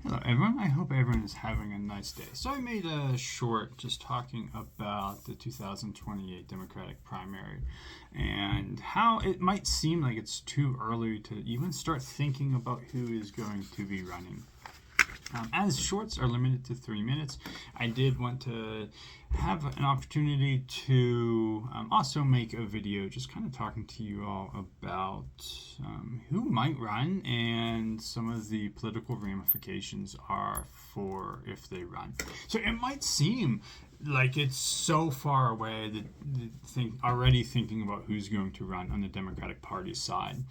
Hello, everyone. I hope everyone is having a nice day. So, I made a short just talking about the 2028 Democratic primary and how it might seem like it's too early to even start thinking about who is going to be running. As shorts are limited to 3 minutes, I did want to have an opportunity to also make a video just kind of talking to you all about who might run and some of the political ramifications are for if they run. So it might seem like it's so far away that already thinking about who's going to run on the Democratic Party side.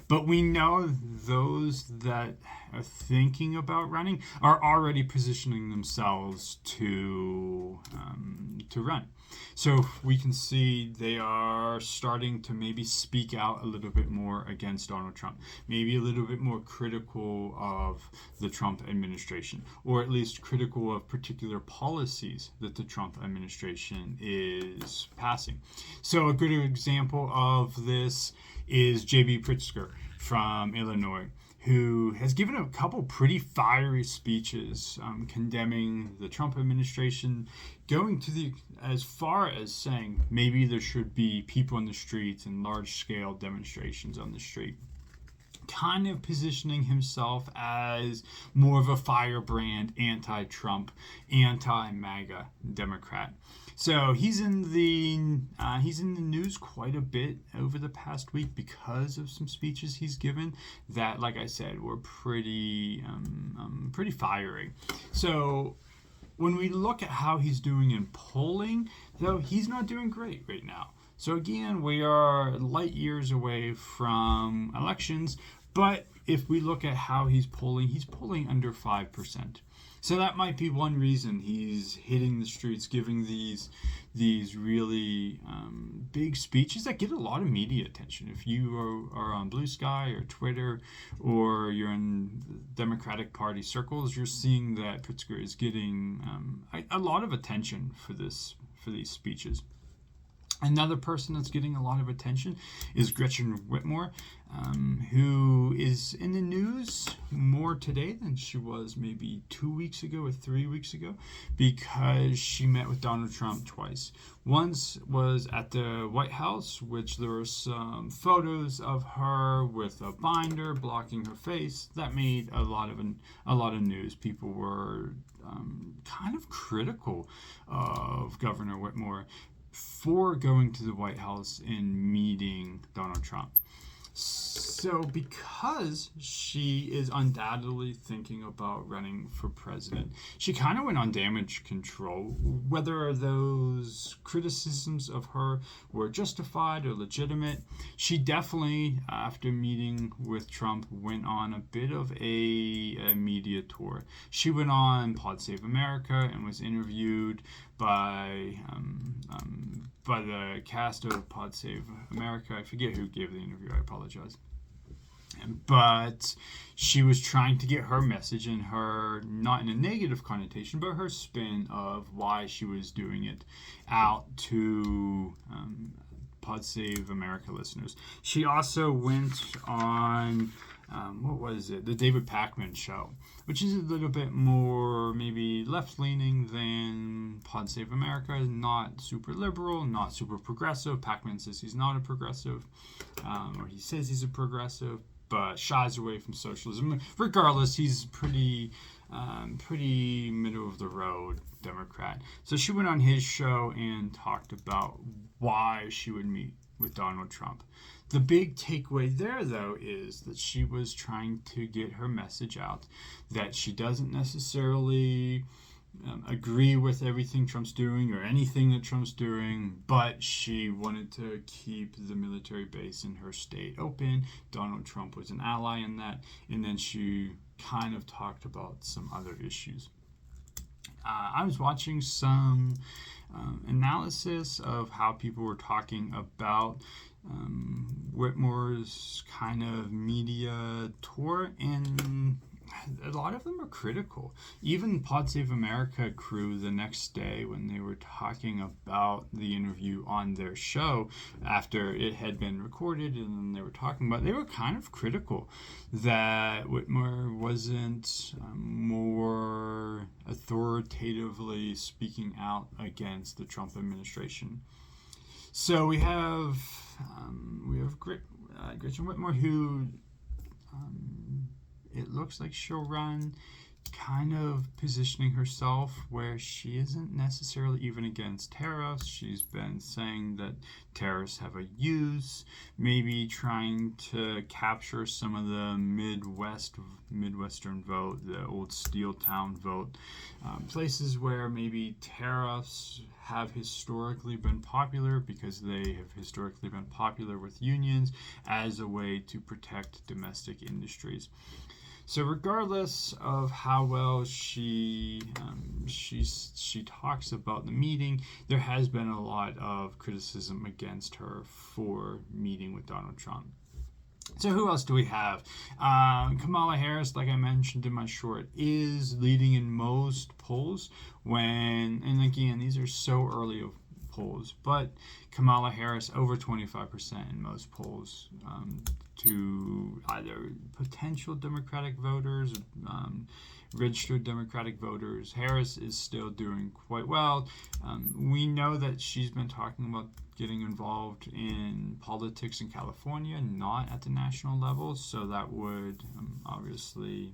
But we know those that are thinking about running are already positioning themselves to run. So we can see they are starting to maybe speak out a little bit more against Donald Trump, maybe a little bit more critical of the Trump administration, or at least critical of particular policies that the Trump administration is passing. So a good example of this is J.B. Pritzker from Illinois, who has given a couple pretty fiery speeches condemning the Trump administration, going to the as far as saying maybe there should be people in the streets and large-scale demonstrations on the street, kind of positioning himself as more of a firebrand anti-Trump, anti-MAGA Democrat. So he's in the news quite a bit over the past week because of some speeches he's given that, like I said, were pretty fiery. So when we look at how he's doing in polling, though, he's not doing great right now. So again, we are light years away from elections, but if we look at how he's polling under 5%. So that might be one reason he's hitting the streets, giving these really big speeches that get a lot of media attention. If you are on Blue Sky or Twitter, or you're in Democratic Party circles, you're seeing that Pritzker is getting a lot of attention for these speeches. Another person that's getting a lot of attention is Gretchen Whitmer, who is in the news more today than she was maybe 2 weeks ago or 3 weeks ago, because she met with Donald Trump twice. Once was at the White House, which there were some photos of her with a binder blocking her face. That made a lot of news. People were kind of critical of Governor Whitmer for going to the White House and meeting Donald Trump. So because she is undoubtedly thinking about running for president, she kind of went on damage control. Whether those criticisms of her were justified or legitimate, she definitely, after meeting with Trump, went on a bit of a media tour. She went on Pod Save America and was interviewed by the cast of Pod Save America. I forget who gave the interview. I apologize. But she was trying to get her message and her, not in a negative connotation, but her spin of why she was doing it out to Pod Save America listeners. She also went on the David Pakman show, which is a little bit more maybe left-leaning than Pod Save America. Not super liberal, not super progressive. Pakman says he's not a progressive, or he says he's a progressive, but shies away from socialism. Regardless, he's pretty middle of the road Democrat. So she went on his show and talked about why she would meet with Donald Trump. The big takeaway there, though, is that she was trying to get her message out that she doesn't necessarily agree with everything Trump's doing or anything that Trump's doing, but she wanted to keep the military base in her state open. Donald Trump was an ally in that, and then she kind of talked about some other issues. I was watching some analysis of how people were talking about Whitmer's kind of media tour, and lot of them are critical. Even Pod Save America crew the next day, when they were talking about the interview on their show after it had been recorded, and then they were talking about, they were kind of critical that Whitmer wasn't more authoritatively speaking out against the Trump administration. So we have Gretchen Whitmer, who it looks like she'll run, kind of positioning herself where she isn't necessarily even against tariffs. She's been saying that tariffs have a use, maybe trying to capture some of the Midwestern vote, the old steel town vote, places where maybe tariffs have historically been popular because they have historically been popular with unions as a way to protect domestic industries. So regardless of how well she talks about the meeting, there has been a lot of criticism against her for meeting with Donald Trump. So who else do we have? Kamala Harris, like I mentioned in my short, is leading in most polls and again, these are so early of polls, but Kamala Harris over 25% in most polls to either potential Democratic voters, registered Democratic voters. Harris is still doing quite well. We know that she's been talking about getting involved in politics in California, not at the national level, so that would obviously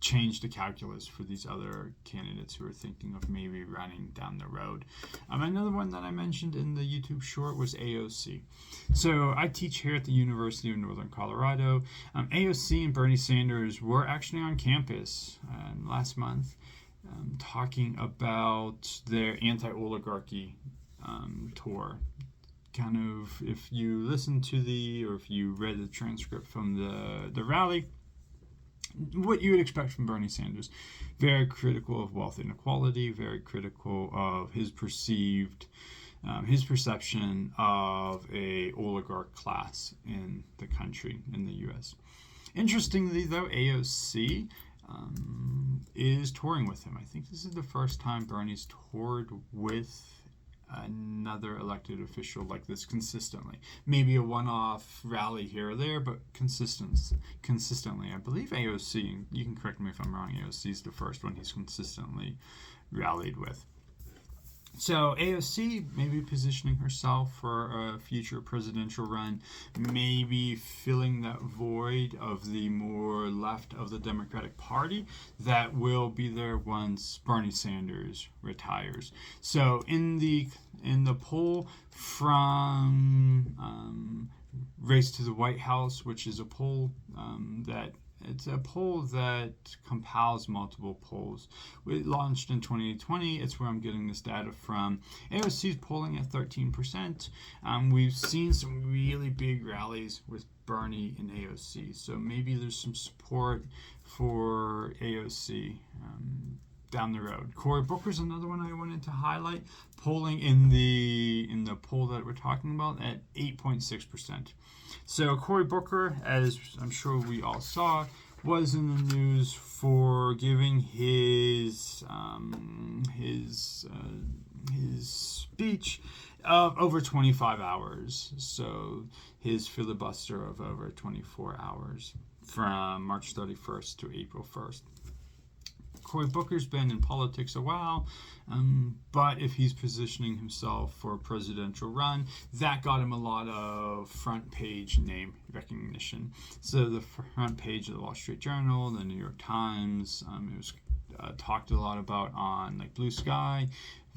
change the calculus for these other candidates who are thinking of maybe running down the road. Another one that I mentioned in the YouTube short was AOC. So I teach here at the University of Northern Colorado. AOC and Bernie Sanders were actually on campus last month talking about their anti-oligarchy tour. Kind of, if you listened to or if you read the transcript from the rally, what you would expect from Bernie Sanders. Very critical of wealth inequality, very critical of his perception of a oligarch class in the country, in the U.S. Interestingly, though, AOC is touring with him. I think this is the first time Bernie's toured with another elected official like this consistently. Maybe a one-off rally here or there, but consistently. I believe AOC, you can correct me if I'm wrong, AOC is the first one he's consistently rallied with. So AOC maybe positioning herself for a future presidential run, maybe filling that void of the more left of the Democratic Party that will be there once Bernie Sanders retires. So in the poll from Race to the White House, which is a poll it's a poll that compiles multiple polls. It launched in 2020. It's where I'm getting this data from. AOC is polling at 13%. We've seen some really big rallies with Bernie and AOC. So maybe there's some support for AOC down the road. Cory Booker's another one I wanted to highlight, polling in the poll that we're talking about at 8.6%. So Cory Booker, as I'm sure we all saw, was in the news for giving his speech of over 25 hours. So his filibuster of over 24 hours from March 31st to April 1st. Cory Booker's been in politics a while, but if he's positioning himself for a presidential run, that got him a lot of front page name recognition. So the front page of the Wall Street Journal, the New York Times, it was talked a lot about on like Blue Sky.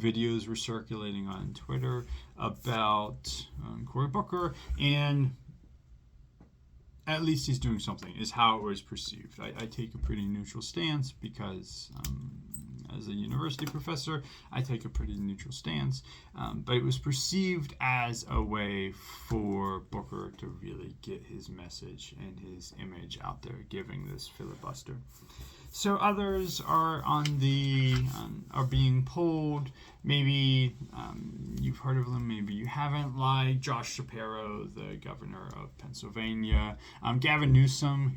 Videos were circulating on Twitter about Cory Booker, and at least he's doing something, is how it was perceived. I take a pretty neutral stance because as a university professor, I take a pretty neutral stance. But it was perceived as a way for Booker to really get his message and his image out there, giving this filibuster. So others are are being polled. Maybe you've heard of them, maybe you haven't, like Josh Shapiro, the governor of Pennsylvania, Gavin Newsom,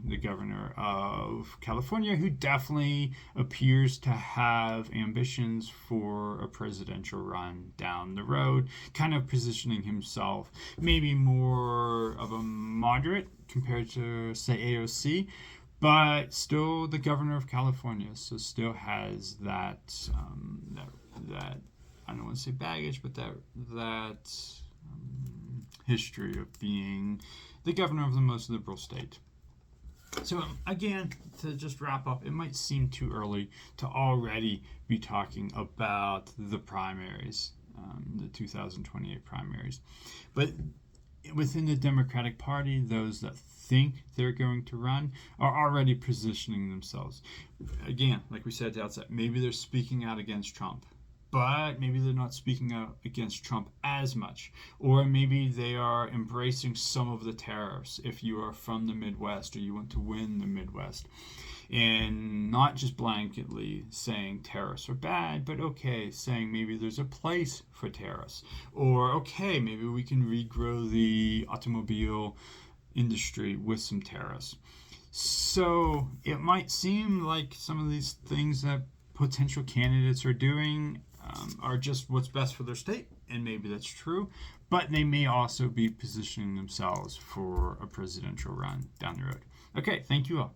the governor of California, who definitely appears to have ambitions for a presidential run down the road, kind of positioning himself maybe more of a moderate compared to, say, AOC, but still the governor of California, so still has that I don't want to say baggage, but that history of being the governor of the most liberal state. So again, to just wrap up, it might seem too early to already be talking about the primaries, the 2028 primaries, but within the Democratic Party, those that think they're going to run are already positioning themselves. Again, like we said at the outset, maybe they're speaking out against Trump, but maybe they're not speaking out against Trump as much. Or maybe they are embracing some of the tariffs if you are from the Midwest or you want to win the Midwest. And not just blanketly saying tariffs are bad, but okay, saying maybe there's a place for tariffs. Or okay, maybe we can regrow the automobile industry with some tariffs. So it might seem like some of these things that potential candidates are doing are just what's best for their state, and maybe that's true, but they may also be positioning themselves for a presidential run down the road. Okay, thank you all.